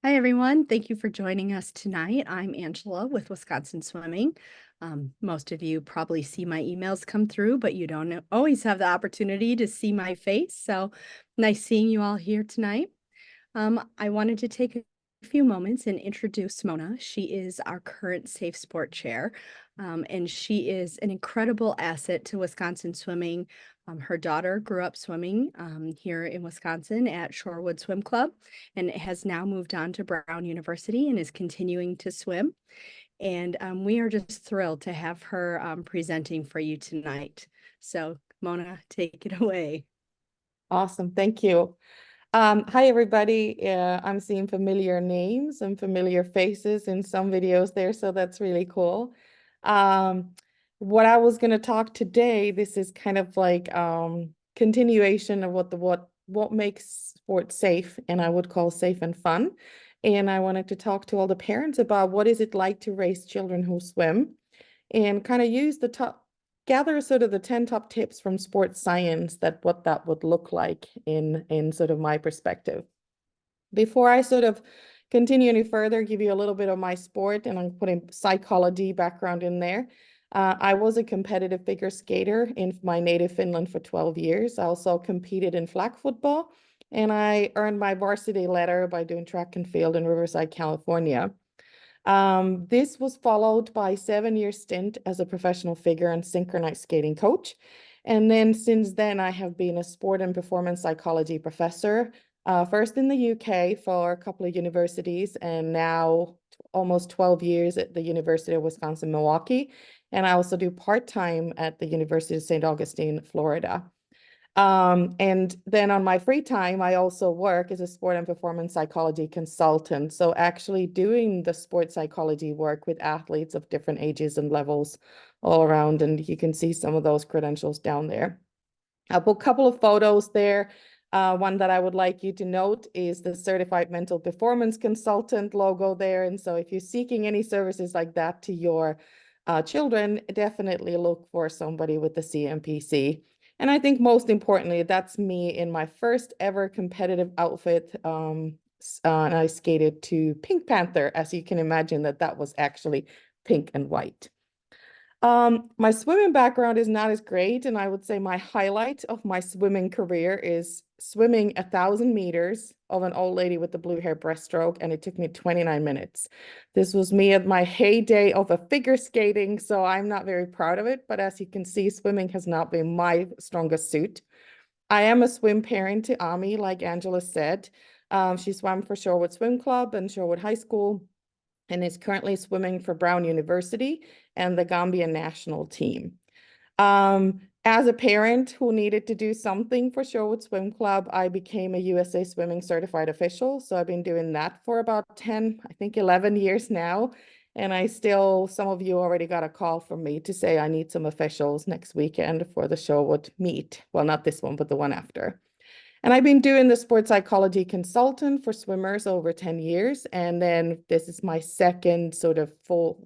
Hi, everyone. Thank you for joining us tonight. I'm Angela with Wisconsin Swimming. Most of you probably see my emails come through, but you don't always have the opportunity to see my face. So nice seeing you all here tonight. I wanted to take a few moments and introduce Mona. She is our current Safe Sport Chair, and she is an incredible asset to Wisconsin Swimming. Her daughter grew up swimming here in Wisconsin at Shorewood Swim Club and has now moved on to Brown University and is continuing to swim. And we are just thrilled to have her presenting for you tonight. So, Mona, take it away. Awesome. Thank you. Hi, everybody. I'm seeing familiar names and familiar faces in some videos there, so that's really cool. Um, what I was going to talk today, this is kind of like continuation of what makes sports safe, and I would call safe and fun. And I wanted to talk to all the parents about what is it like to raise children who swim, and kind of use gather sort of the 10 top tips from sports science that what that would look like in sort of my perspective. Before I sort of continue any further, give you a little bit of my sport, and I'm putting psychology background in there. I was a competitive figure skater in my native Finland for 12 years. I also competed in flag football, and I earned my varsity letter by doing track and field in Riverside, California. This was followed by a 7-year stint as a professional figure and synchronized skating coach. And then since then, I have been a sport and performance psychology professor, first in the UK for a couple of universities, and now almost 12 years at the University of Wisconsin-Milwaukee. And I also do part-time at the University of St. Augustine, Florida. And then on my free time, I also work as a sport and performance psychology consultant. So actually doing the sports psychology work with athletes of different ages and levels all around. And you can see some of those credentials down there. I'll put a couple of photos there. One that I would like you to note is the Certified Mental Performance Consultant logo there. And so if you're seeking any services like that to your children, definitely look for somebody with the CMPC. And I think most importantly, that's me in my first ever competitive outfit. And I skated to Pink Panther, as you can imagine that was actually pink and white. My swimming background is not as great, and I would say my highlight of my swimming career is swimming 1,000 meters of an old lady with the blue hair breaststroke, and it took me 29 minutes. This was me at my heyday of a figure skating, so I'm not very proud of it, but as you can see, swimming has not been my strongest suit. I am a swim parent to Ami, like Angela said. She swam for Shorewood Swim Club and Shorewood High School, and is currently swimming for Brown University and the Gambian national team. As a parent who needed to do something for Shorewood Swim Club, I became a USA Swimming certified official. So I've been doing that for about 10, I think 11 years now. And some of you already got a call from me to say I need some officials next weekend for the Shorewood meet. Well, not this one, but the one after. And I've been doing the sports psychology consultant for swimmers over 10 years. And then this is my second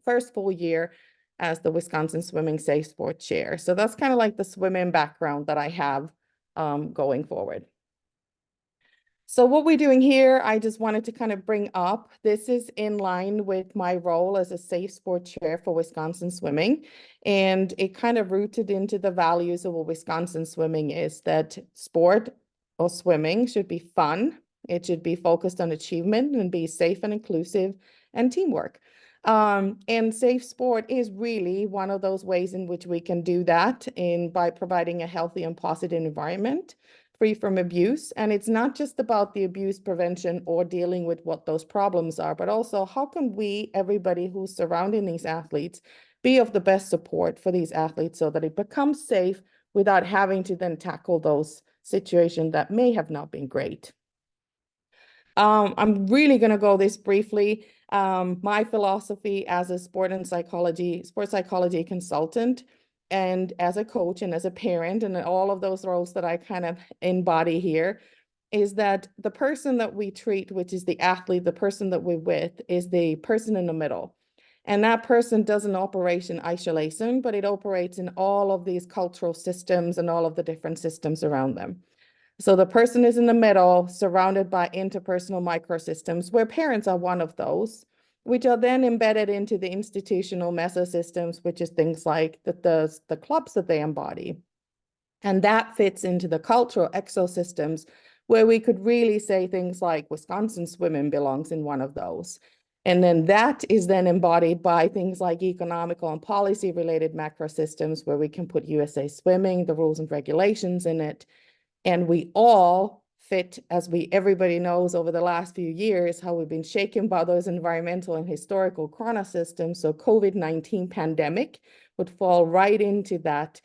first full year as the Wisconsin Swimming Safe Sport Chair. So that's kind of like the swimming background that I have going forward. So what we're doing here, I just wanted to kind of bring up, this is in line with my role as a Safe Sport Chair for Wisconsin Swimming. And it kind of rooted into the values of what Wisconsin Swimming is, that sport or swimming should be fun. It should be focused on achievement and be safe and inclusive and teamwork. And safe sport is really one of those ways in which we can do that by providing a healthy and positive environment free from abuse. And it's not just about the abuse prevention or dealing with what those problems are, but also how can we, everybody who's surrounding these athletes, be of the best support for these athletes so that it becomes safe without having to then tackle those situations that may have not been great. I'm really going to go this briefly. My philosophy as a sports psychology consultant, and as a coach and as a parent, and all of those roles that I kind of embody here, is that the person that we treat, which is the athlete, the person that we're with, is the person in the middle. And that person doesn't operate in isolation, but it operates in all of these cultural systems and all of the different systems around them. So the person is in the middle, surrounded by interpersonal microsystems, where parents are one of those, which are then embedded into the institutional mesosystems, which is things like the clubs that they embody. And that fits into the cultural exosystems, where we could really say things like Wisconsin Swimming belongs in one of those. And then that is then embodied by things like economical and policy related macrosystems, where we can put USA Swimming, the rules and regulations in it. And we all fit, as everybody knows over the last few years, how we've been shaken by those environmental and historical chronosystems. So COVID-19 pandemic would fall right into that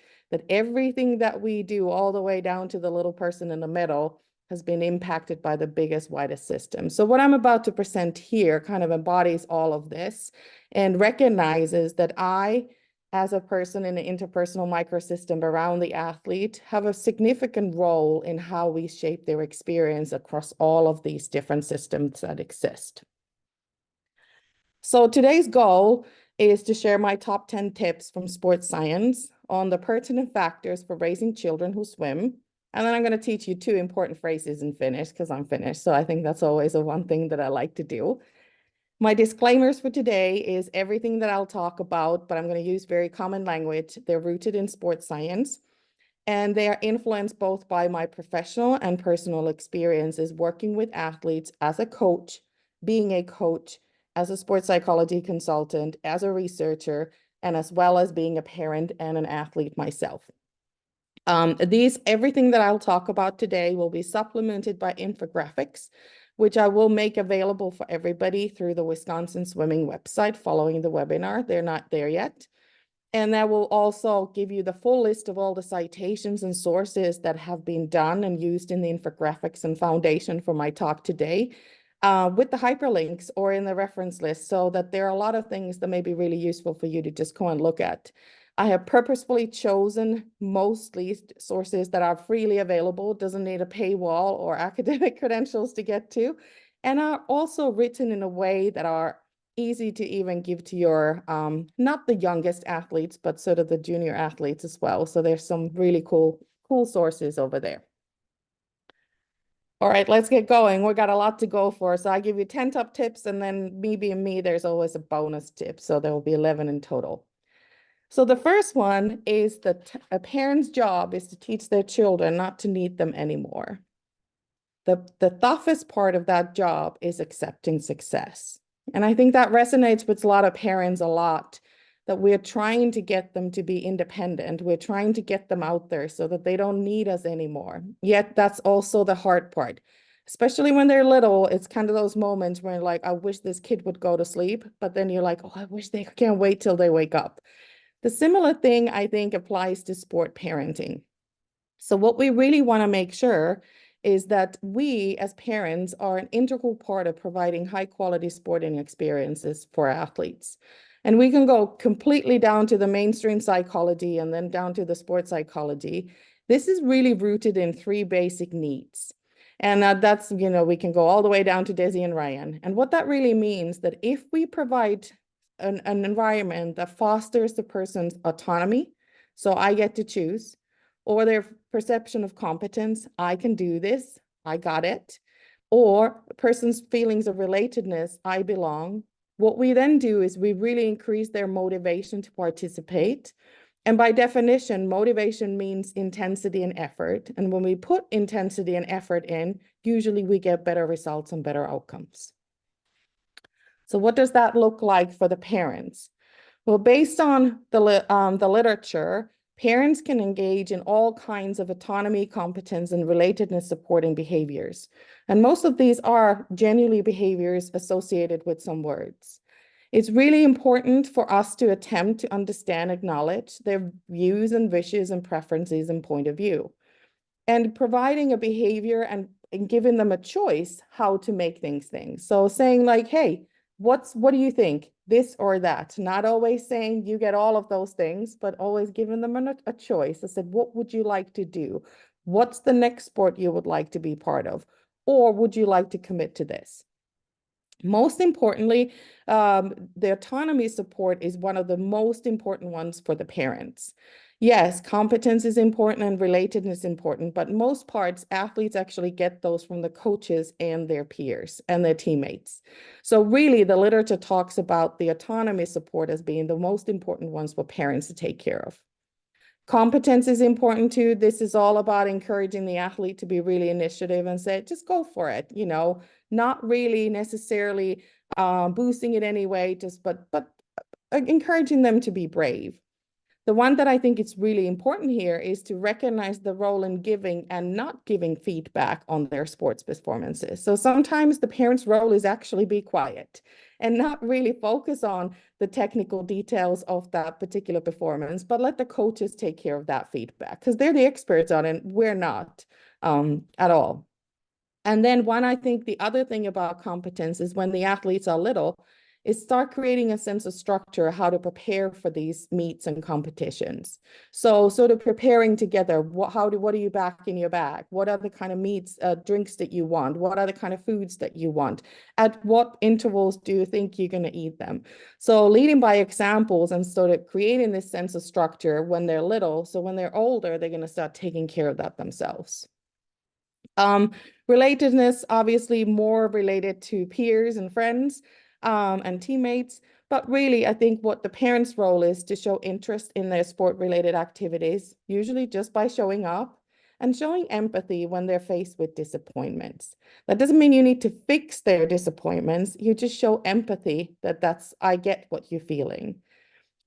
everything that we do, all the way down to the little person in the middle, has been impacted by the biggest, widest system. So what I'm about to present here kind of embodies all of this and recognizes that I, as a person in an interpersonal microsystem around the athlete, have a significant role in how we shape their experience across all of these different systems that exist. So today's goal is to share my top 10 tips from sports science on the pertinent factors for raising children who swim. And then I'm going to teach you 2 important phrases in Finnish, because I'm Finnish. So I think that's always one thing that I like to do. My disclaimers for today is everything that I'll talk about, but I'm going to use very common language. They're rooted in sports science, and they are influenced both by my professional and personal experiences working with athletes as a coach, being a coach, as a sports psychology consultant, as a researcher, and as well as being a parent and an athlete myself. Everything that I'll talk about today will be supplemented by infographics, which I will make available for everybody through the Wisconsin Swimming website following the webinar. They're not there yet. And that will also give you the full list of all the citations and sources that have been done and used in the infographics and foundation for my talk today, with the hyperlinks or in the reference list, so that there are a lot of things that may be really useful for you to just go and look at. I have purposefully chosen mostly sources that are freely available, doesn't need a paywall or academic credentials to get to, and are also written in a way that are easy to even give to your, not the youngest athletes, but sort of the junior athletes as well. So there's some really cool sources over there. All right, let's get going. We got a lot to go for. So I give you 10 top tips, and then me being me, there's always a bonus tip. So there will be 11 in total. So the first one is that a parent's job is to teach their children not to need them anymore. The toughest part of that job is accepting success. And I think that resonates with a lot of parents a lot, that we're trying to get them to be independent. We're trying to get them out there so that they don't need us anymore. Yet that's also the hard part. Especially when they're little, it's kind of those moments where like, I wish this kid would go to sleep, but then you're like, oh, I wish they can't wait till they wake up. The similar thing, I think, applies to sport parenting. So what we really want to make sure is that we as parents are an integral part of providing high quality sporting experiences for athletes. And we can go completely down to the mainstream psychology and then down to the sports psychology. This is really rooted in 3 basic needs. And that's, we can go all the way down to Desi and Ryan. And what that really means, that if we provide an environment that fosters the person's autonomy, so I get to choose, or their perception of competence, I can do this, I got it, or a person's feelings of relatedness, I belong. What we then do is we really increase their motivation to participate. And by definition, motivation means intensity and effort. And when we put intensity and effort in, usually we get better results and better outcomes. So what does that look like for the parents? Well, based on the literature, parents can engage in all kinds of autonomy, competence, and relatedness supporting behaviors. And most of these are genuinely behaviors associated with some words. It's really important for us to attempt to understand, acknowledge their views and wishes and preferences and point of view. And providing a behavior and giving them a choice how to make things. So saying like, hey, what do you think? This or that? Not always saying you get all of those things, but always giving them a choice. I said, what would you like to do? What's the next sport you would like to be part of? Or would you like to commit to this? Most importantly, the autonomy support is one of the most important ones for the parents. Yes, competence is important and relatedness is important, but most parts, athletes actually get those from the coaches and their peers and their teammates. So really, the literature talks about the autonomy support as being the most important ones for parents to take care of. Competence is important too. This is all about encouraging the athlete to be really initiative and say, just go for it, not really necessarily boosting it anyway, but encouraging them to be brave. The one that I think is really important here is to recognize the role in giving and not giving feedback on their sports performances. So sometimes the parent's role is actually be quiet and not really focus on the technical details of that particular performance, but let the coaches take care of that feedback because they're the experts on it. We're not at all. And then I think the other thing about competence is when the athletes are little, is start creating a sense of structure, how to prepare for these meets and competitions. So sort of preparing together, what are you back in your bag? What are the kind of meats, drinks that you want? What are the kind of foods that you want? At what intervals do you think you're going to eat them? So leading by examples and sort of creating this sense of structure when they're little. So when they're older, they're going to start taking care of that themselves. Relatedness, obviously more related to peers and friends and teammates. But really, I think what the parents' role is to show interest in their sport-related activities, usually just by showing up and showing empathy when they're faced with disappointments. That doesn't mean you need to fix their disappointments. You just show empathy I get what you're feeling.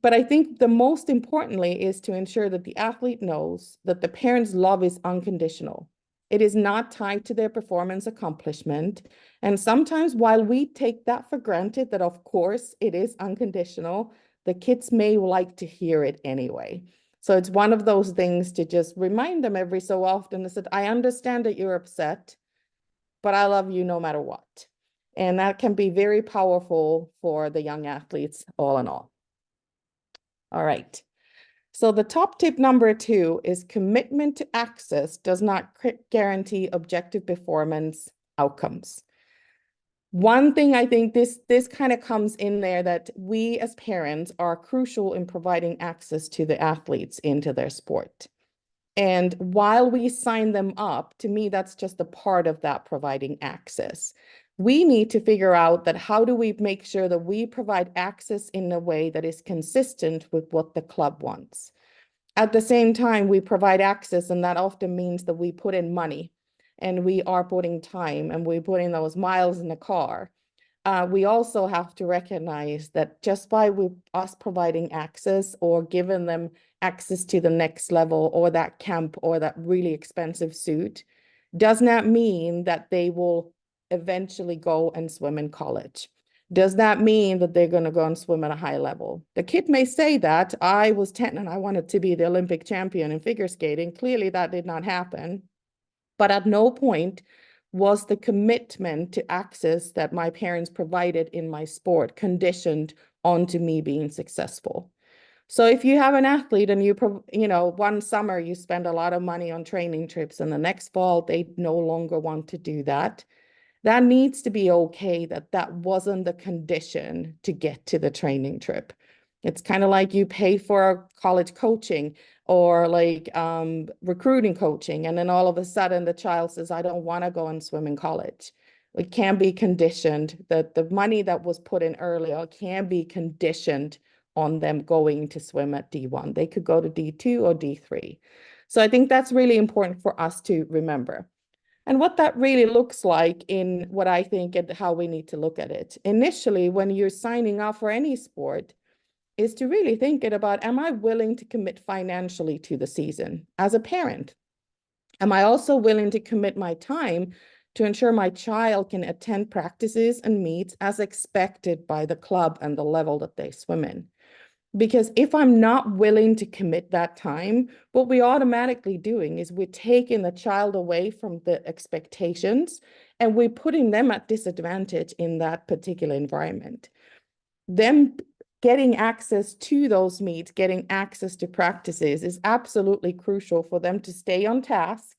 But I think the most importantly is to ensure that the athlete knows that the parent's love is unconditional. It is not tied to their performance accomplishment. And sometimes while we take that for granted, that of course it is unconditional, the kids may like to hear it anyway. So it's one of those things to just remind them every so often that I understand that you're upset, but I love you no matter what. And that can be very powerful for the young athletes all in all. All right. So the top tip number 2 is commitment to access does not guarantee objective performance outcomes. One thing I think this kind of comes in there that we as parents are crucial in providing access to the athletes into their sport. And while we sign them up, to me, that's just a part of that providing access. We need to figure out that how do we make sure that we provide access in a way that is consistent with what the club wants. At the same time, we provide access, and that often means that we put in money and we are putting time and we're putting those miles in the car. We also have to recognize that just by us providing access or giving them access to the next level or that camp or that really expensive suit does not mean that they will eventually go and swim in college. Does that mean that they're going to go and swim at a high level? The kid may say that I was 10 and I wanted to be the Olympic champion in figure skating. Clearly that did not happen. But at no point was the commitment to access that my parents provided in my sport conditioned onto me being successful. So if you have an athlete and one summer you spend a lot of money on training trips and the next fall they no longer want to do that, that needs to be okay that wasn't the condition to get to the training trip. It's kind of like you pay for college coaching or like recruiting coaching, and then all of a sudden the child says, I don't want to go and swim in college. It can be conditioned that the money that was put in earlier can be conditioned on them going to swim at D1. They could go to D2 or D3. So I think that's really important for us to remember. And what that really looks like in what I think and how we need to look at it. Initially, when you're signing up for any sport, is to really think about, am I willing to commit financially to the season as a parent? Am I also willing to commit my time to ensure my child can attend practices and meets as expected by the club and the level that they swim in? Because if I'm not willing to commit that time, what we're automatically doing is we're taking the child away from the expectations and we're putting them at disadvantage in that particular environment. Them getting access to those meets, getting access to practices is absolutely crucial for them to stay on task,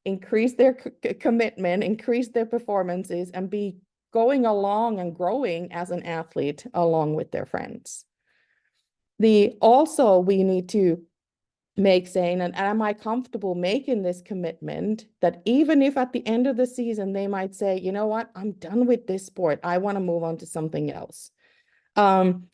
increase their commitment, increase their performances, and be going along and growing as an athlete along with their friends. We need to make saying, and am I comfortable making this commitment that even if at the end of the season they might say, you know what, I'm done with this sport, I want to move on to something else.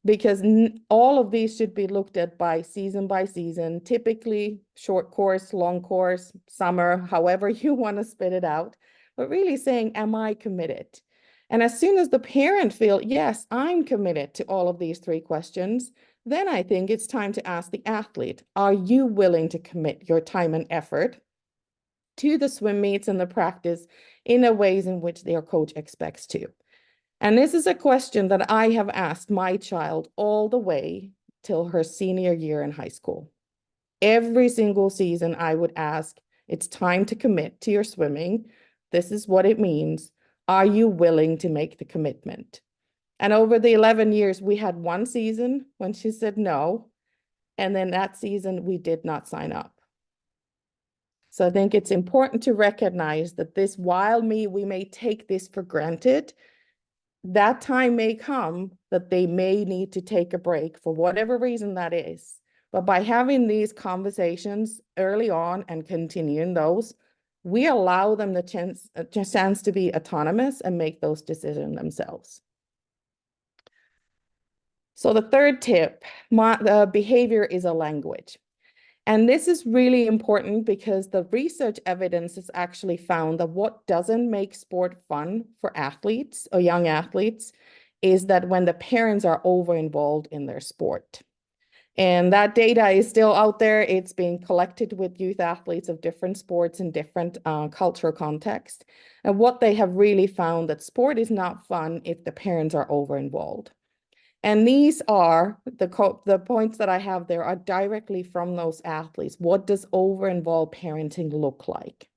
Because all of these should be looked at by season, typically short course, long course, summer, however you want to spit it out, but really saying, am I committed? And as soon as the parent feel, yes, I'm committed to all of these three questions, then I think it's time to ask the athlete, are you willing to commit your time and effort to the swim meets and the practice in the ways in which their coach expects to? And this is a question that I have asked my child all the way till her senior year in high school. Every single season, I would ask, it's time to commit to your swimming. This is what it means. Are you willing to make the commitment? And over the 11 years, we had one season when she said no. And then that season, we did not sign up. So I think it's important to recognize that this, while we may take this for granted, that time may come that they may need to take a break for whatever reason that is. But by having these conversations early on and continuing those, we allow them the chance to be autonomous and make those decisions themselves. So the third tip, the behavior is a language. And this is really important because the research evidence has actually found that what doesn't make sport fun for athletes or young athletes is that when the parents are over involved in their sport. And that data is still out there. It's being collected with youth athletes of different sports in different cultural contexts. And what they have really found that sport is not fun if the parents are over involved. And these are the points that I have there are directly from those athletes. What does over-involved parenting look like?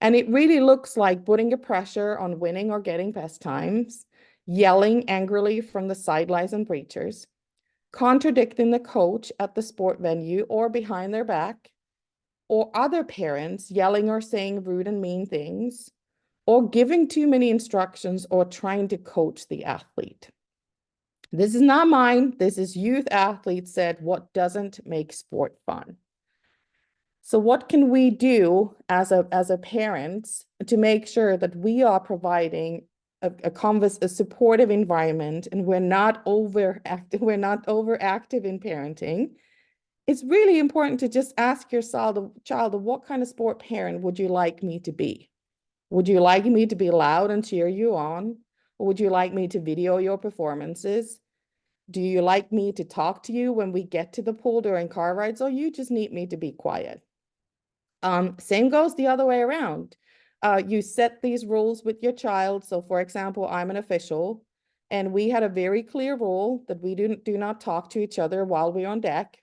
And it really looks like putting a pressure on winning or getting best times, yelling angrily from the sidelines and bleachers, contradicting the coach at the sport venue or behind their back, or other parents yelling or saying rude and mean things, or giving too many instructions or trying to coach the athlete. This is not mine. This is youth athletes said, what doesn't make sport fun? So what can we do as a parents to make sure that we are providing a supportive environment and we're not overactive in parenting? It's really important to just ask your child, what kind of sport parent would you like me to be? Would you like me to be loud and cheer you on? Or would you like me to video your performances? Do you like me to talk to you when we get to the pool during car rides, or you just need me to be quiet? Same goes the other way around. You set these rules with your child. So for example, I'm an official and we had a very clear rule that we do not talk to each other while we're on deck.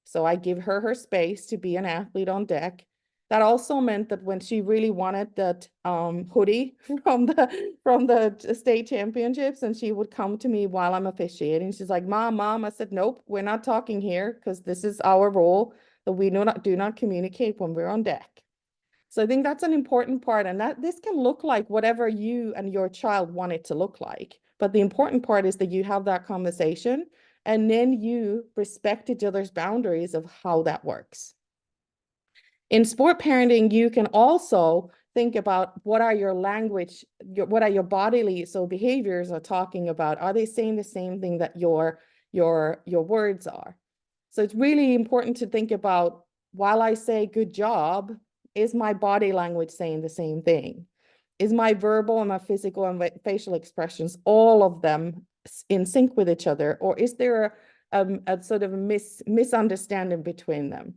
So I give her space to be an athlete on deck. That also meant that when she really wanted that hoodie from the state championships, and she would come to me while I'm officiating, she's like, Mom. I said, nope, we're not talking here because this is our rule that we do not communicate when we're on deck. So I think that's an important part, and that this can look like whatever you and your child want it to look like. But the important part is that you have that conversation and then you respect each other's boundaries of how that works. In sport parenting, you can also think about what are your language, what are your bodily behaviors are talking about. Are they saying the same thing that your words are? So it's really important to think about, while I say good job, is my body language saying the same thing? Is my verbal and my physical and facial expressions, all of them in sync with each other? Or is there a sort of misunderstanding between them?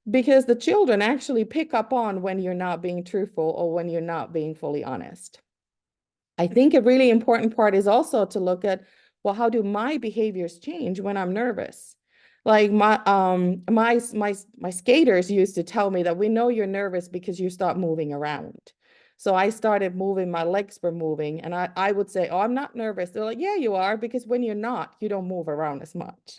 Because the children actually pick up on when you're not being truthful or when you're not being fully honest. I think a really important part is also to look at, well, how do my behaviors change when I'm nervous? Like my skaters used to tell me that we know you're nervous because you stop moving around. So I started moving, my legs were moving, and I would say, oh, I'm not nervous. They're like, yeah, you are, because when you're not, you don't move around as much.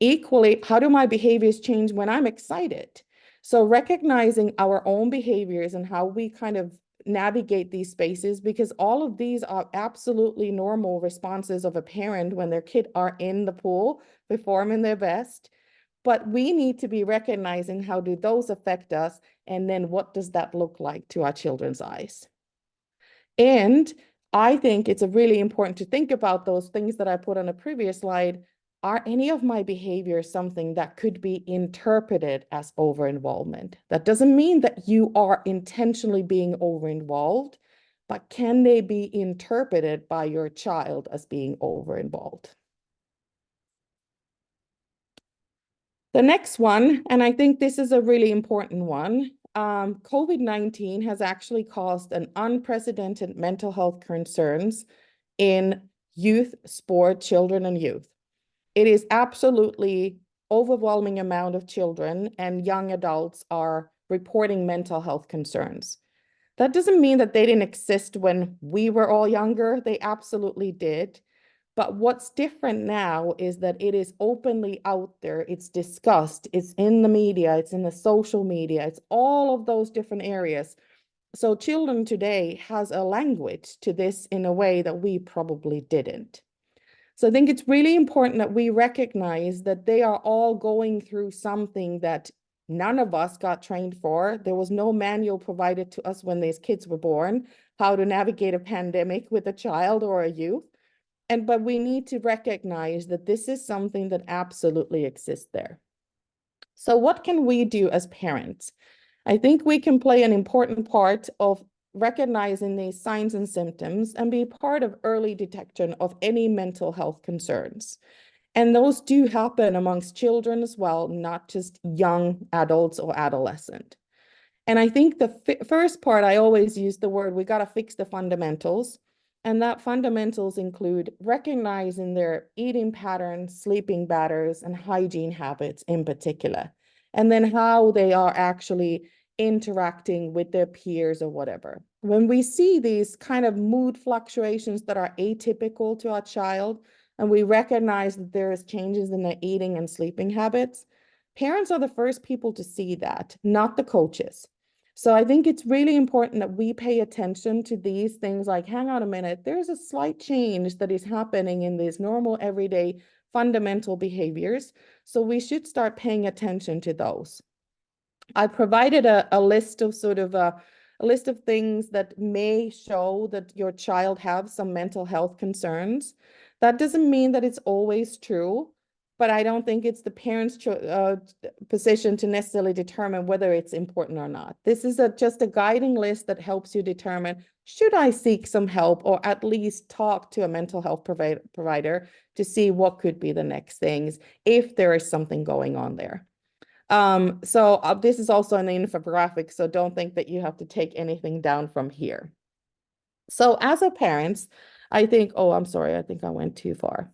Equally, how do my behaviors change when I'm excited? So recognizing our own behaviors and how we kind of navigate these spaces, because all of these are absolutely normal responses of a parent when their kid are in the pool performing their best. But we need to be recognizing how do those affect us, and then what does that look like to our children's eyes? And I think it's really important to think about those things that I put on a previous slide. Are any of my behaviors something that could be interpreted as over-involvement? That doesn't mean that you are intentionally being over-involved, but can they be interpreted by your child as being over-involved? The next one, and I think this is a really important one, COVID-19 has actually caused an unprecedented mental health concerns in youth, sport, children, and youth. It is absolutely overwhelming amount of children and young adults are reporting mental health concerns. That doesn't mean that they didn't exist when we were all younger. They absolutely did. But what's different now is that it is openly out there, it's discussed, it's in the media, it's in the social media, it's all of those different areas. So children today has a language to this in a way that we probably didn't. So I think it's really important that we recognize that they are all going through something that none of us got trained for. There was no manual provided to us when these kids were born, how to navigate a pandemic with a child or a youth. But we need to recognize that this is something that absolutely exists there. So what can we do as parents? I think we can play an important part of recognizing these signs and symptoms and be part of early detection of any mental health concerns. And those do happen amongst children as well, not just young adults or adolescent. And I think the first part, I always use the word, we got to fix the fundamentals. And that fundamentals include recognizing their eating patterns, sleeping patterns, and hygiene habits in particular. And then how they are actually interacting with their peers or whatever. When we see these kind of mood fluctuations that are atypical to our child, and we recognize that there is changes in their eating and sleeping habits, parents are the first people to see that, not the coaches. So I think it's really important that we pay attention to these things like, hang on a minute, there's a slight change that is happening in these normal everyday fundamental behaviors. So we should start paying attention to those. I provided a list of a list of things that may show that your child have some mental health concerns. That doesn't mean that it's always true, but I don't think it's the parent's position to necessarily determine whether it's important or not. This is just a guiding list that helps you determine, should I seek some help or at least talk to a mental health provider to see what could be the next things if there is something going on there. This is also an infographic, so don't think that you have to take anything down from here. So as a parent, I think, oh, I'm sorry, I think I went too far.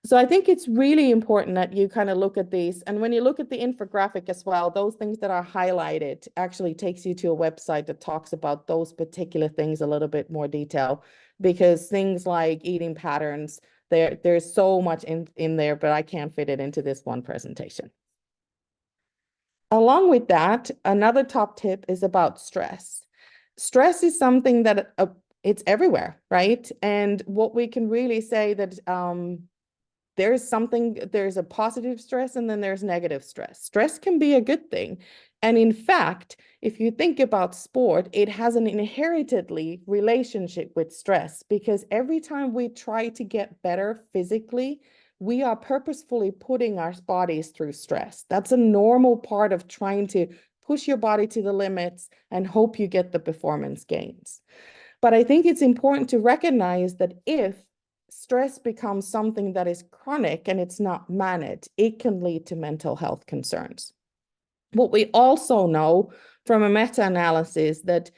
So I think it's really important that you kind of look at these. And when you look at the infographic as well, those things that are highlighted actually takes you to a website that talks about those particular things a little bit more detail, because things like eating patterns, there's so much in there, but I can't fit it into this one presentation. Along with that, another top tip is about stress. Stress is something that it's everywhere, right? And what we can really say that there's a positive stress and then there's negative stress. Stress can be a good thing. And in fact, if you think about sport, it has an inheritedly relationship with stress, because every time we try to get better physically, we are purposefully putting our bodies through stress. That's a normal part of trying to push your body to the limits and hope you get the performance gains. But I think it's important to recognize that if stress becomes something that is chronic and it's not managed, it can lead to mental health concerns. What we also know from a meta-analysis that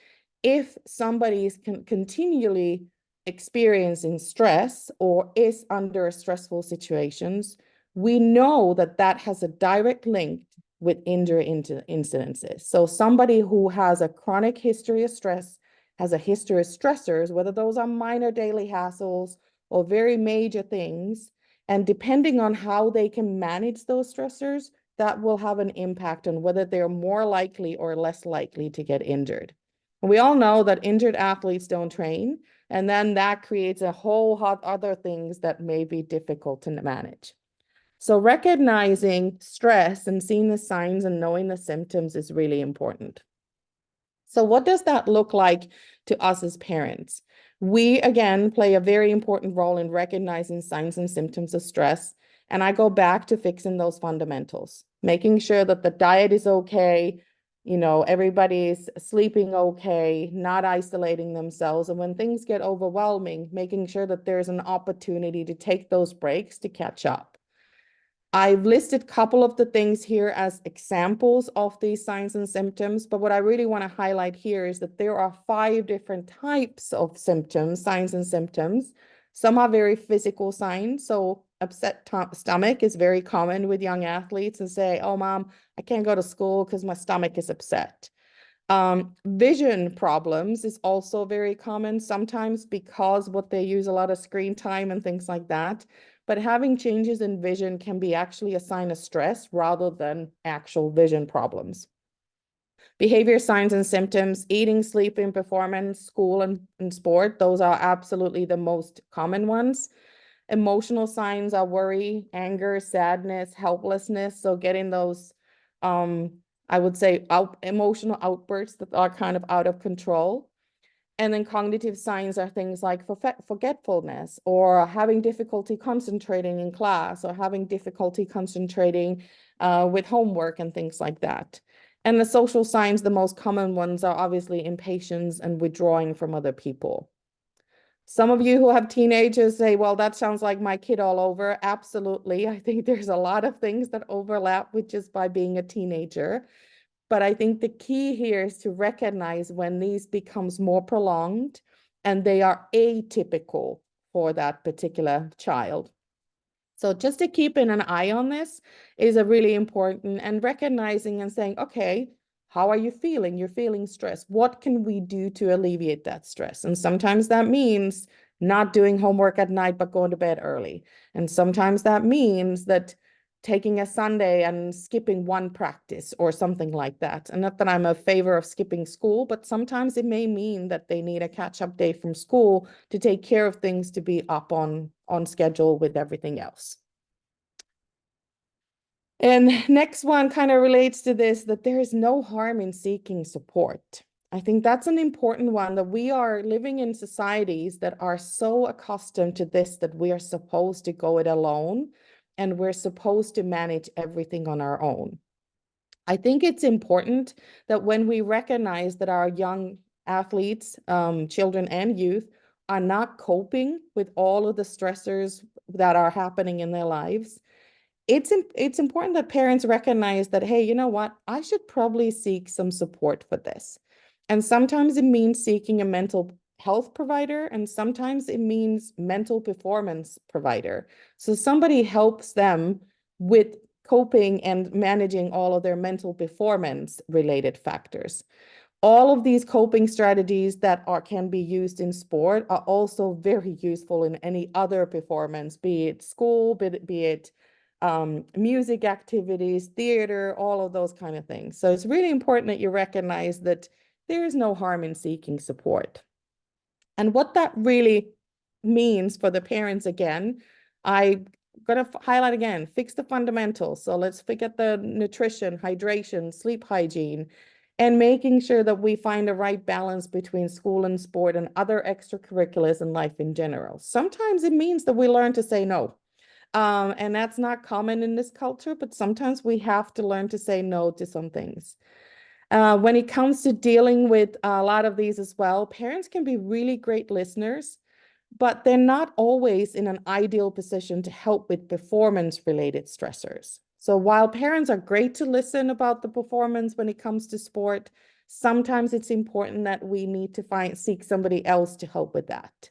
if somebody is continually experiencing stress or is under stressful situations, we know that that has a direct link with injury incidences. So somebody who has a chronic history of stress, has a history of stressors, whether those are minor daily hassles or very major things, and depending on how they can manage those stressors, that will have an impact on whether they're more likely or less likely to get injured. We all know that injured athletes don't train, and then that creates a whole lot other things that may be difficult to manage. So recognizing stress and seeing the signs and knowing the symptoms is really important. So what does that look like to us as parents? We, again, play a very important role in recognizing signs and symptoms of stress. And I go back to fixing those fundamentals, making sure that the diet is okay, everybody's sleeping okay, not isolating themselves. And when things get overwhelming, making sure that there's an opportunity to take those breaks to catch up. I've listed a couple of the things here as examples of these signs and symptoms, but what I really want to highlight here is that there are 5 different types of symptoms, signs and symptoms. Some are very physical signs. So upset stomach is very common with young athletes and say, oh, mom, I can't go to school because my stomach is upset. Vision problems is also very common, sometimes because what they use a lot of screen time and things like that. But having changes in vision can be actually a sign of stress rather than actual vision problems. Behavior signs and symptoms, eating, sleeping, performance, school, and sport, those are absolutely the most common ones. Emotional signs are worry, anger, sadness, helplessness. So getting those, I would say, emotional outbursts that are kind of out of control. And then cognitive signs are things like forgetfulness or having difficulty concentrating in class or having difficulty concentrating with homework and things like that. And the social signs, the most common ones are obviously impatience and withdrawing from other people. Some of you who have teenagers say, well, that sounds like my kid all over. Absolutely. I think there's a lot of things that overlap with just by being a teenager. But I think the key here is to recognize when these becomes more prolonged and they are atypical for that particular child. So just to keep an eye on this is a really important, and recognizing and saying, okay, how are you feeling? You're feeling stressed. What can we do to alleviate that stress? And sometimes that means not doing homework at night, but going to bed early. And sometimes that means that taking a Sunday and skipping one practice or something like that. And not that I'm a favor of skipping school, but sometimes it may mean that they need a catch-up day from school to take care of things, to be up on schedule with everything else. And next one kind of relates to this, that there is no harm in seeking support. I think that's an important one, that we are living in societies that are so accustomed to this, that we are supposed to go it alone and we're supposed to manage everything on our own. I think it's important that when we recognize that our young athletes, children and youth, are not coping with all of the stressors that are happening in their lives, it's important that parents recognize that, hey, you know what? I should probably seek some support for this. And sometimes it means seeking a mental health provider, and sometimes it means mental performance provider. So somebody helps them with coping and managing all of their mental performance related factors. All of these coping strategies that can be used in sport are also very useful in any other performance, be it school, be it music activities, theater, all of those kind of things. So it's really important that you recognize that there is no harm in seeking support. And what that really means for the parents, again, I'm going to highlight again, fix the fundamentals. So let's forget the nutrition, hydration, sleep hygiene, and making sure that we find the right balance between school and sport and other extracurriculars in life in general. Sometimes it means that we learn to say no. And that's not common in this culture, but sometimes we have to learn to say no to some things. When it comes to dealing with a lot of these as well, parents can be really great listeners, but they're not always in an ideal position to help with performance-related stressors. So while parents are great to listen about the performance when it comes to sport, sometimes it's important that we need to seek somebody else to help with that.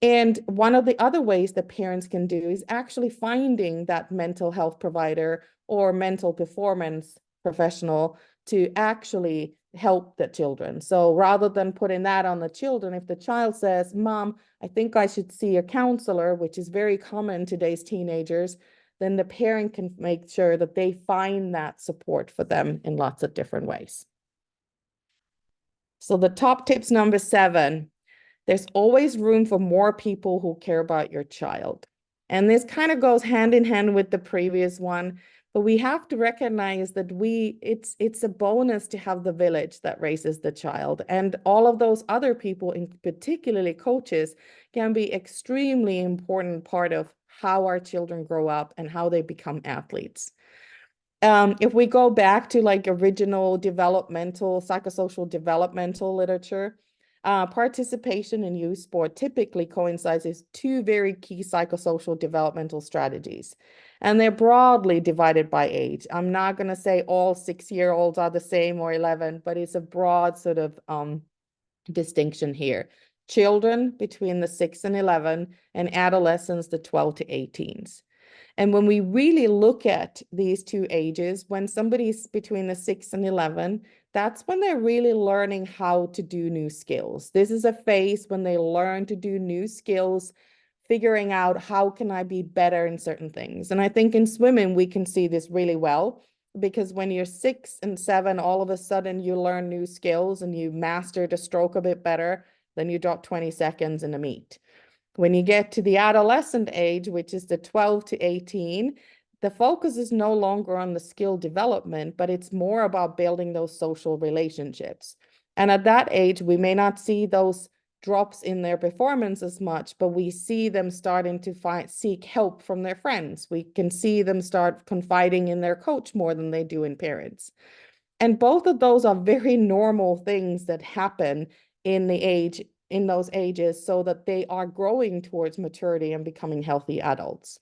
And one of the other ways that parents can do is actually finding that mental health provider or mental performance professional to actually help the children. So rather than putting that on the children, if the child says, Mom, I think I should see a counselor, which is very common in today's teenagers, then the parent can make sure that they find that support for them in lots of different ways. So the top tips, number 7, there's always room for more people who care about your child. And this kind of goes hand in hand with the previous one, but we have to recognize that it's a bonus to have the village that raises the child. And all of those other people, in particularly coaches, can be extremely important part of how our children grow up and how they become athletes. If we go back to like original developmental, psychosocial developmental literature, participation in youth sport typically coincides with two very key psychosocial developmental strategies. And they're broadly divided by age. I'm not going to say all 6-year-olds are the same or 11, but it's a broad sort of distinction here. Children between the 6 and 11, and adolescents, the 12 to 18s. And when we really look at these two ages, when somebody's between the 6 and 11, that's when they're really learning how to do new skills. This is a phase when they learn to do new skills, figuring out how can I be better in certain things. And I think in swimming, we can see this really well, because when you're 6 and 7, all of a sudden you learn new skills and you master the stroke a bit better, then you drop 20 seconds in a meet. When you get to the adolescent age, which is the 12 to 18, the focus is no longer on the skill development, but it's more about building those social relationships. And at that age, we may not see those drops in their performance as much, but we see them starting to seek help from their friends. We can see them start confiding in their coach more than they do in parents. And both of those are very normal things that happen in those ages, so that they are growing towards maturity and becoming healthy adults.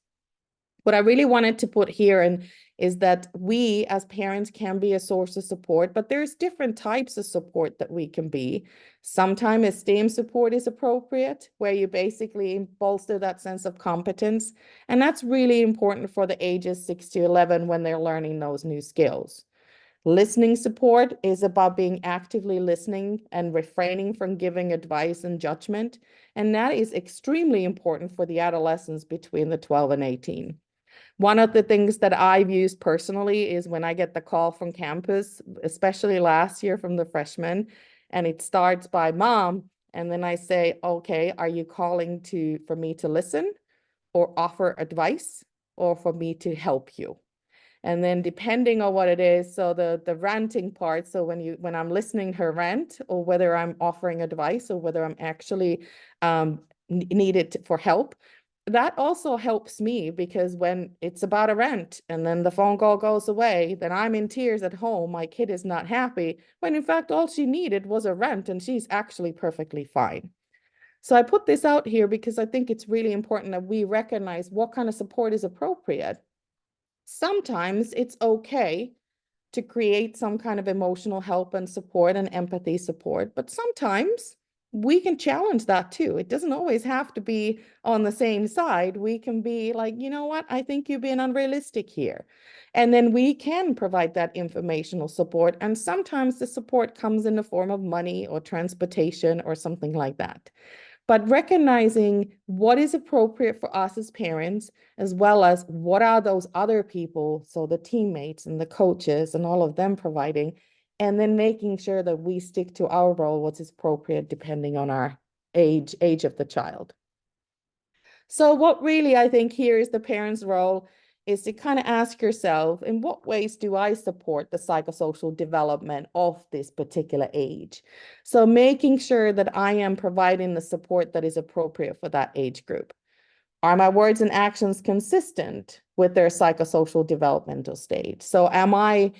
What I really wanted to put here is that we as parents can be a source of support, but there's different types of support that we can be. Sometimes esteem support is appropriate, where you basically bolster that sense of competence. And that's really important for the ages 6 to 11 when they're learning those new skills. Listening support is about being actively listening and refraining from giving advice and judgment. And that is extremely important for the adolescents between the 12 and 18. One of the things that I've used personally is when I get the call from campus, especially last year from the freshmen, and it starts by mom. And then I say, okay, are you calling for me to listen or offer advice or for me to help you? And then depending on what it is, so the ranting part, so when I'm listening to her rant, or whether I'm offering advice or whether I'm actually needed for help, that also helps me, because when it's about a rant and then the phone call goes away, then I'm in tears at home. My kid is not happy, when in fact all she needed was a rant and she's actually perfectly fine. So I put this out here because I think it's really important that we recognize what kind of support is appropriate. Sometimes it's okay to create some kind of emotional help and support and empathy support, but sometimes we can challenge that too. It doesn't always have to be on the same side. We can be like, you know what, I think you're being unrealistic here. And then we can provide that informational support. And sometimes the support comes in the form of money or transportation or something like that. But recognizing what is appropriate for us as parents, as well as what are those other people, so the teammates and the coaches and all of them providing, and then making sure that we stick to our role, what is appropriate depending on our age of the child. So what really I think here is the parent's role is to kind of ask yourself, in what ways do I support the psychosocial development of this particular age? So making sure that I am providing the support that is appropriate for that age group. Are my words and actions consistent with their psychosocial developmental stage? So am I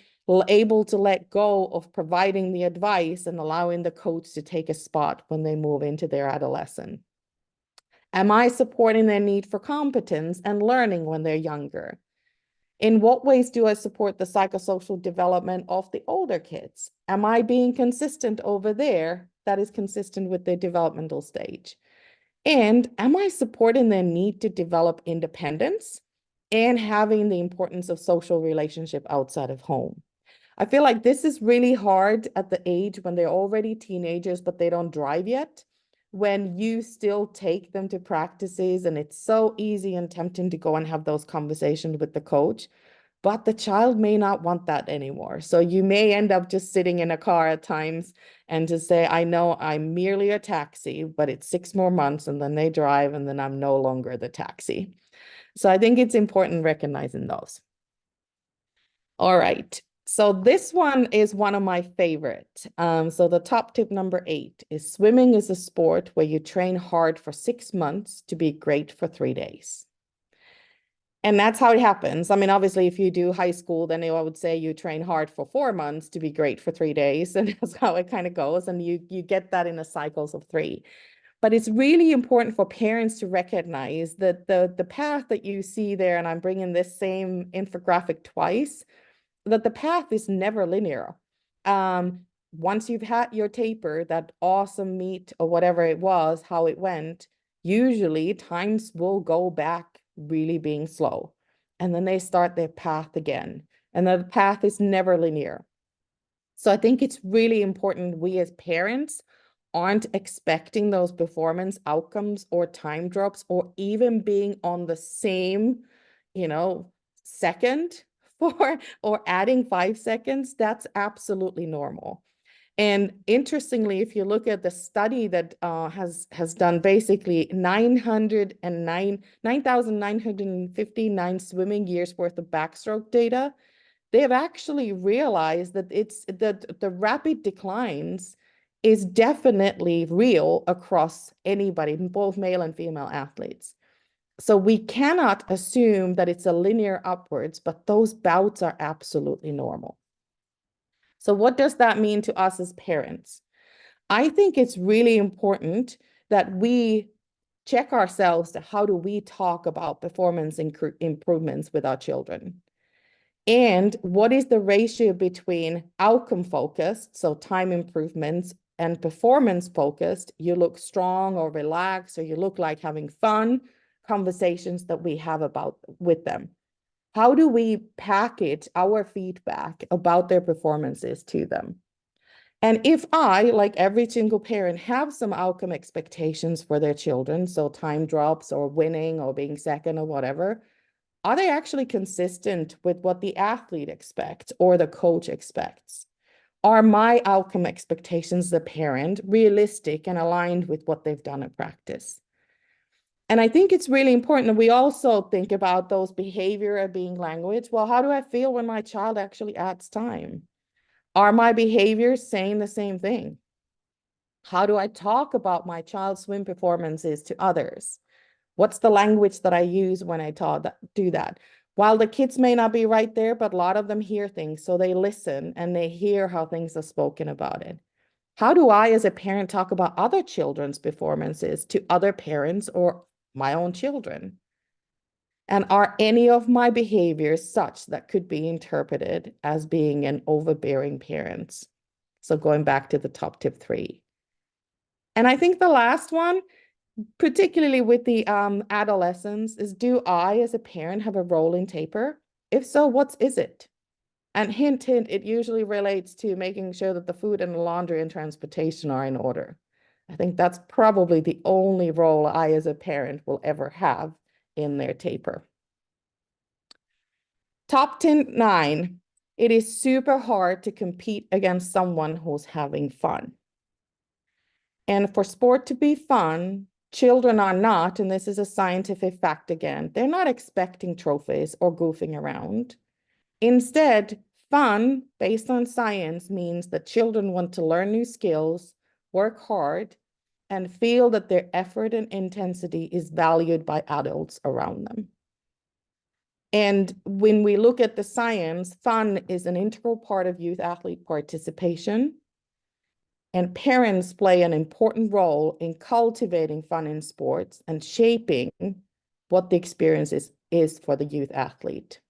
able to let go of providing the advice and allowing the coach to take a spot when they move into their adolescence? Am I supporting their need for competence and learning when they're younger? In what ways do I support the psychosocial development of the older kids? Am I being consistent over there that is consistent with their developmental stage? And am I supporting their need to develop independence and having the importance of social relationship outside of home? I feel like this is really hard at the age when they're already teenagers, but they don't drive yet, when you still take them to practices, and it's so easy and tempting to go and have those conversations with the coach, but the child may not want that anymore. So you may end up just sitting in a car at times and just say, I know I'm merely a taxi, but it's 6 more months, and then they drive, and then I'm no longer the taxi. So I think it's important recognizing those. All right. So this one is one of my favorite. So the top tip number 8 is swimming is a sport where you train hard for 6 months to be great for 3 days. And that's how it happens. I mean, obviously, if you do high school, then I would say you train hard for 4 months to be great for 3 days. And that's how it kind of goes. And you get that in the cycles of 3. But it's really important for parents to recognize that the path that you see there, and I'm bringing this same infographic twice, that the path is never linear. Once you've had your taper, that awesome meet or whatever it was, how it went, usually times will go back really being slow. And then they start their path again. And the path is never linear. So I think it's really important we as parents aren't expecting those performance outcomes or time drops or even being on the same, second for or adding 5 seconds. That's absolutely normal. And interestingly, if you look at the study that has done basically 9,959 swimming years worth of backstroke data, they have actually realized that the rapid declines is definitely real across anybody, both male and female athletes. So we cannot assume that it's a linear upwards, but those bouts are absolutely normal. So what does that mean to us as parents? I think it's really important that we check ourselves to how do we talk about performance improvements with our children? And what is the ratio between outcome focused, so time improvements, and performance focused, you look strong or relaxed, or you look like having fun, conversations that we have about with them? How do we package our feedback about their performances to them? And if I, like every single parent, have some outcome expectations for their children, so time drops or winning or being second or whatever, are they actually consistent with what the athlete expects or the coach expects? Are my outcome expectations as a parent realistic and aligned with what they've done in practice? And I think it's really important that we also think about those behavior of being language. Well, how do I feel when my child actually adds time? Are my behaviors saying the same thing? How do I talk about my child's swim performances to others? What's the language that I use when I do that? While the kids may not be right there, but a lot of them hear things, so they listen and they hear how things are spoken about it. How do I, as a parent, talk about other children's performances to other parents or my own children? And are any of my behaviors such that could be interpreted as being an overbearing parent? So going back to the top tip 3. And I think the last one, particularly with the adolescents, is do I, as a parent, have a role in taper? If so, what is it? And hint, hint, it usually relates to making sure that the food and the laundry and transportation are in order. I think that's probably the only role I, as a parent, will ever have in their taper. Top 9. It is super hard to compete against someone who's having fun. And for sport to be fun, children are not, and this is a scientific fact again, they're not expecting trophies or goofing around. Instead, fun based on science means that children want to learn new skills, work hard, and feel that their effort and intensity is valued by adults around them. And when we look at the science, fun is an integral part of youth athlete participation. And parents play an important role in cultivating fun in sports and shaping what the experience is for the youth athlete.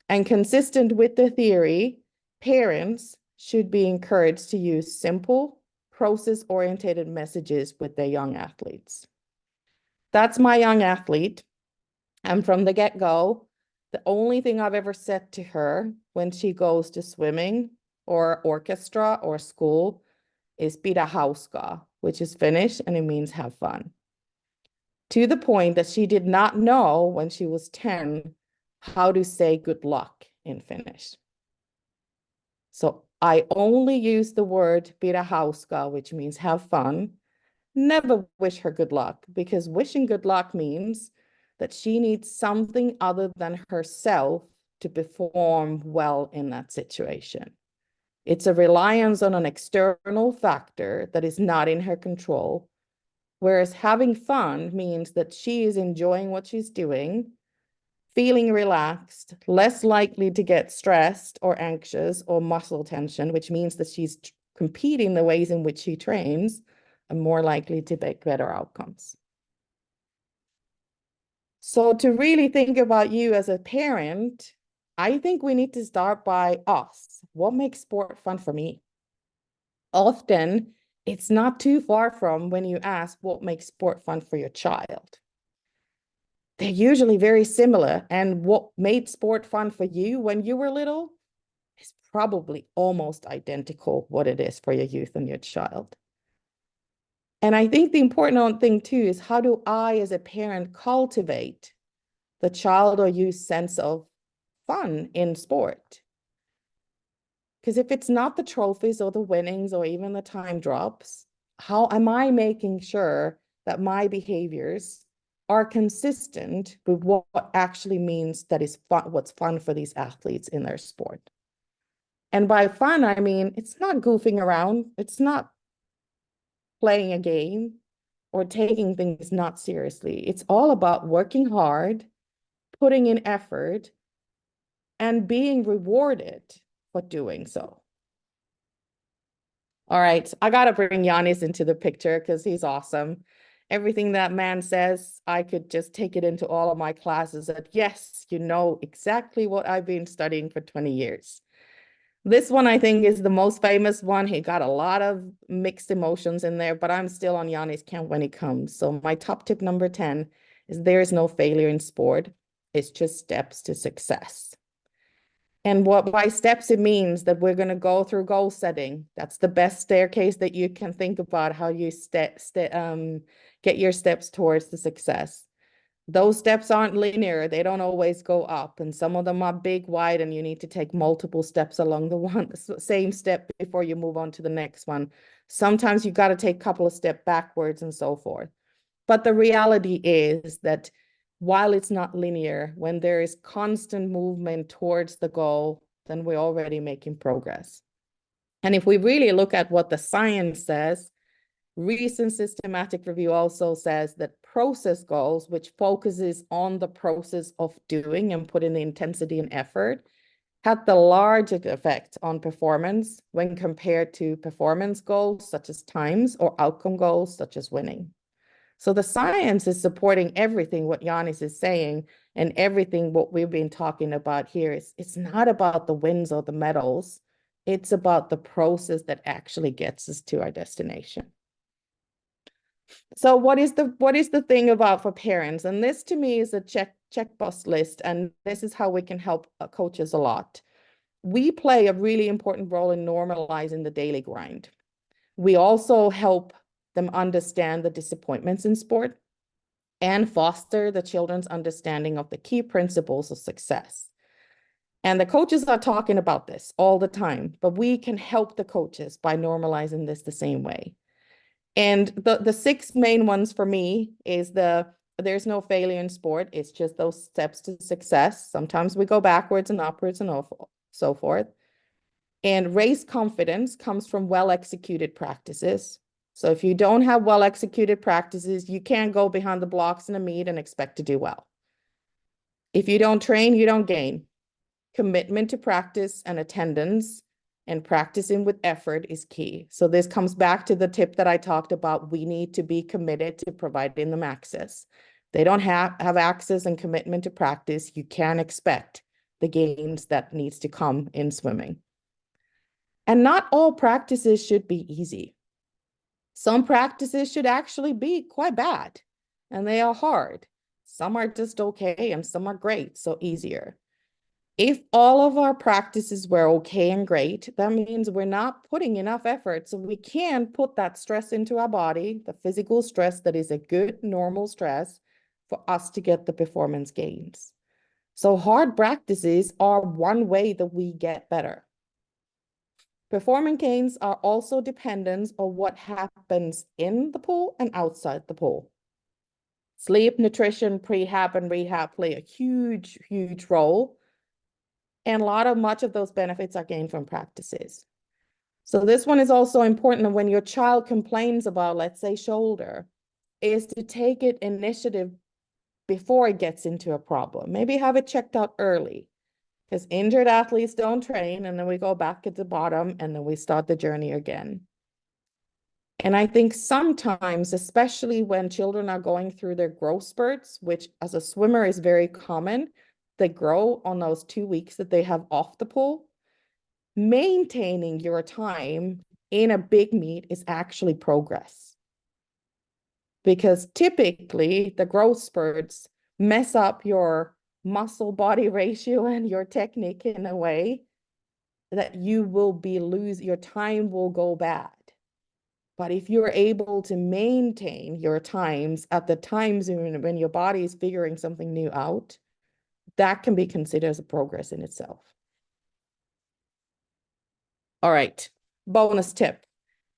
And consistent with the theory, parents should be encouraged to use simple, process-oriented messages with their young athletes. That's my young athlete. And from the get-go, the only thing I've ever said to her when she goes to swimming or orchestra or school is "Pidä hauskaa," which is Finnish and it means have fun. To the point that she did not know when she was 10 how to say good luck in Finnish. So I only use the word "Pidä hauskaa," which means have fun. Never wish her good luck, because wishing good luck means that she needs something other than herself to perform well in that situation. It's a reliance on an external factor that is not in her control, whereas having fun means that she is enjoying what she's doing, feeling relaxed, less likely to get stressed or anxious or muscle tension, which means that she's competing the ways in which she trains and more likely to make better outcomes. So to really think about you as a parent, I think we need to start by us. What makes sport fun for me? Often, it's not too far from when you ask what makes sport fun for your child. They're usually very similar, and what made sport fun for you when you were little is probably almost identical what it is for your youth and your child. And I think the important thing too is, how do I as a parent cultivate the child or youth sense of fun in sport? Because if it's not the trophies or the winnings or even the time drops, how am I making sure that my behaviors are consistent with what actually means that is fun, what's fun for these athletes in their sport? And by fun, I mean, it's not goofing around. It's not playing a game or taking things not seriously. It's all about working hard, putting in effort, and being rewarded for doing so. All right, I got to bring Giannis into the picture because he's awesome. Everything that man says, I could just take it into all of my classes that, yes, you know exactly what I've been studying for 20 years. This one, I think, is the most famous one. He got a lot of mixed emotions in there, but I'm still on Yanni's camp when he comes. So my top tip number 10 is there is no failure in sport. It's just steps to success. And what by steps, it means that we're going to go through goal setting. That's the best staircase that you can think about, how you get your steps towards the success. Those steps aren't linear. They don't always go up. And some of them are big, wide, and you need to take multiple steps along the same step before you move on to the next one. Sometimes you got to take a couple of steps backwards and so forth. But the reality is that while it's not linear, when there is constant movement towards the goal, then we're already making progress. And if we really look at what the science says, recent systematic review also says that process goals, which focuses on the process of doing and putting the intensity and effort, had the largest effect on performance when compared to performance goals such as times or outcome goals such as winning. So the science is supporting everything what Giannis is saying, and everything what we've been talking about here is it's not about the wins or the medals. It's about the process that actually gets us to our destination. So what is the thing about for parents? And this to me is a checkbox list, and this is how we can help coaches a lot. We play a really important role in normalizing the daily grind. We also help them understand the disappointments in sport and foster the children's understanding of the key principles of success. And the coaches are talking about this all the time, but we can help the coaches by normalizing this the same way. And the 6 main ones for me is there's no failure in sport. It's just those steps to success. Sometimes we go backwards and upwards and so forth. And race confidence comes from well-executed practices. So if you don't have well-executed practices, you can't go behind the blocks in a meet and expect to do well. If you don't train, you don't gain. Commitment to practice and attendance and practicing with effort is key. So this comes back to the tip that I talked about. We need to be committed to providing them access. They don't have access and commitment to practice. You can't expect the gains that needs to come in swimming. And not all practices should be easy. Some practices should actually be quite bad, and they are hard. Some are just okay, and some are great, so easier. If all of our practices were okay and great, that means we're not putting enough effort, so we can put that stress into our body, the physical stress that is a good, normal stress for us to get the performance gains. So hard practices are one way that we get better. Performance gains are also dependent on what happens in the pool and outside the pool. Sleep, nutrition, prehab, and rehab play a huge, huge role. And much of those benefits are gained from practices. So this one is also important when your child complains about, let's say, shoulder, is to take it initiative before it gets into a problem. Maybe have it checked out early, because injured athletes don't train, and then we go back at the bottom and then we start the journey again. And I think sometimes, especially when children are going through their growth spurts, which as a swimmer is very common, they grow on those 2 weeks that they have off the pool. Maintaining your time in a big meet is actually progress. Because typically the growth spurts mess up your muscle body ratio and your technique in a way that you will your time will go bad. But if you're able to maintain your times at the times when your body is figuring something new out, that can be considered as a progress in itself. All right, bonus tip.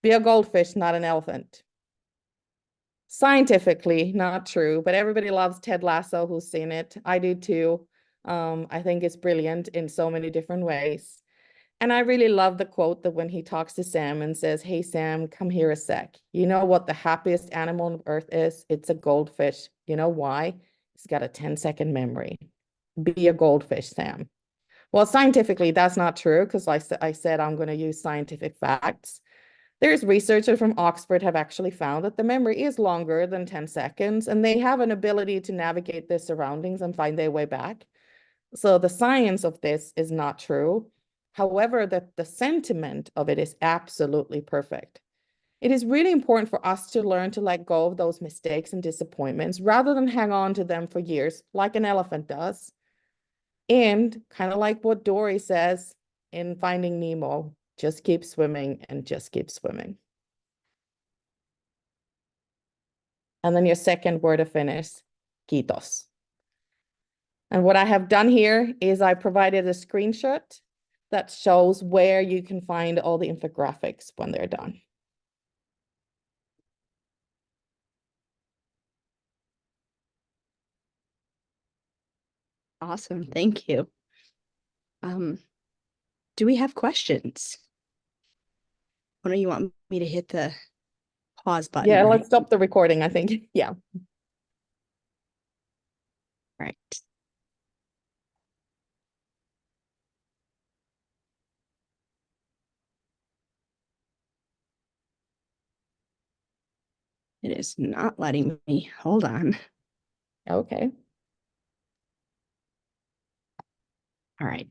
Be a goldfish, not an elephant. Scientifically, not true, but everybody loves Ted Lasso, who's seen it. I do too. I think it's brilliant in so many different ways. And I really love the quote that when he talks to Sam and says, "Hey, Sam, come here a sec. You know what the happiest animal on earth is? It's a goldfish. You know why? It's got a 10-second memory. Be a goldfish, Sam." Well, scientifically, that's not true, because I said I'm going to use scientific facts. There's researchers from Oxford have actually found that the memory is longer than 10 seconds, and they have an ability to navigate their surroundings and find their way back. So the science of this is not true. However, the sentiment of it is absolutely perfect. It is really important for us to learn to let go of those mistakes and disappointments rather than hang on to them for years, like an elephant does. And kind of like what Dory says in Finding Nemo, just keep swimming and just keep swimming. And then your second word to finish, kiitos. And what I have done here is I provided a screenshot that shows where you can find all the infographics when they're done. Awesome. Thank you. Do we have questions? Or do you want me to hit the pause button? Yeah, let's stop the recording, I think. Yeah. Right. It is not letting me. Hold on. Okay. All right.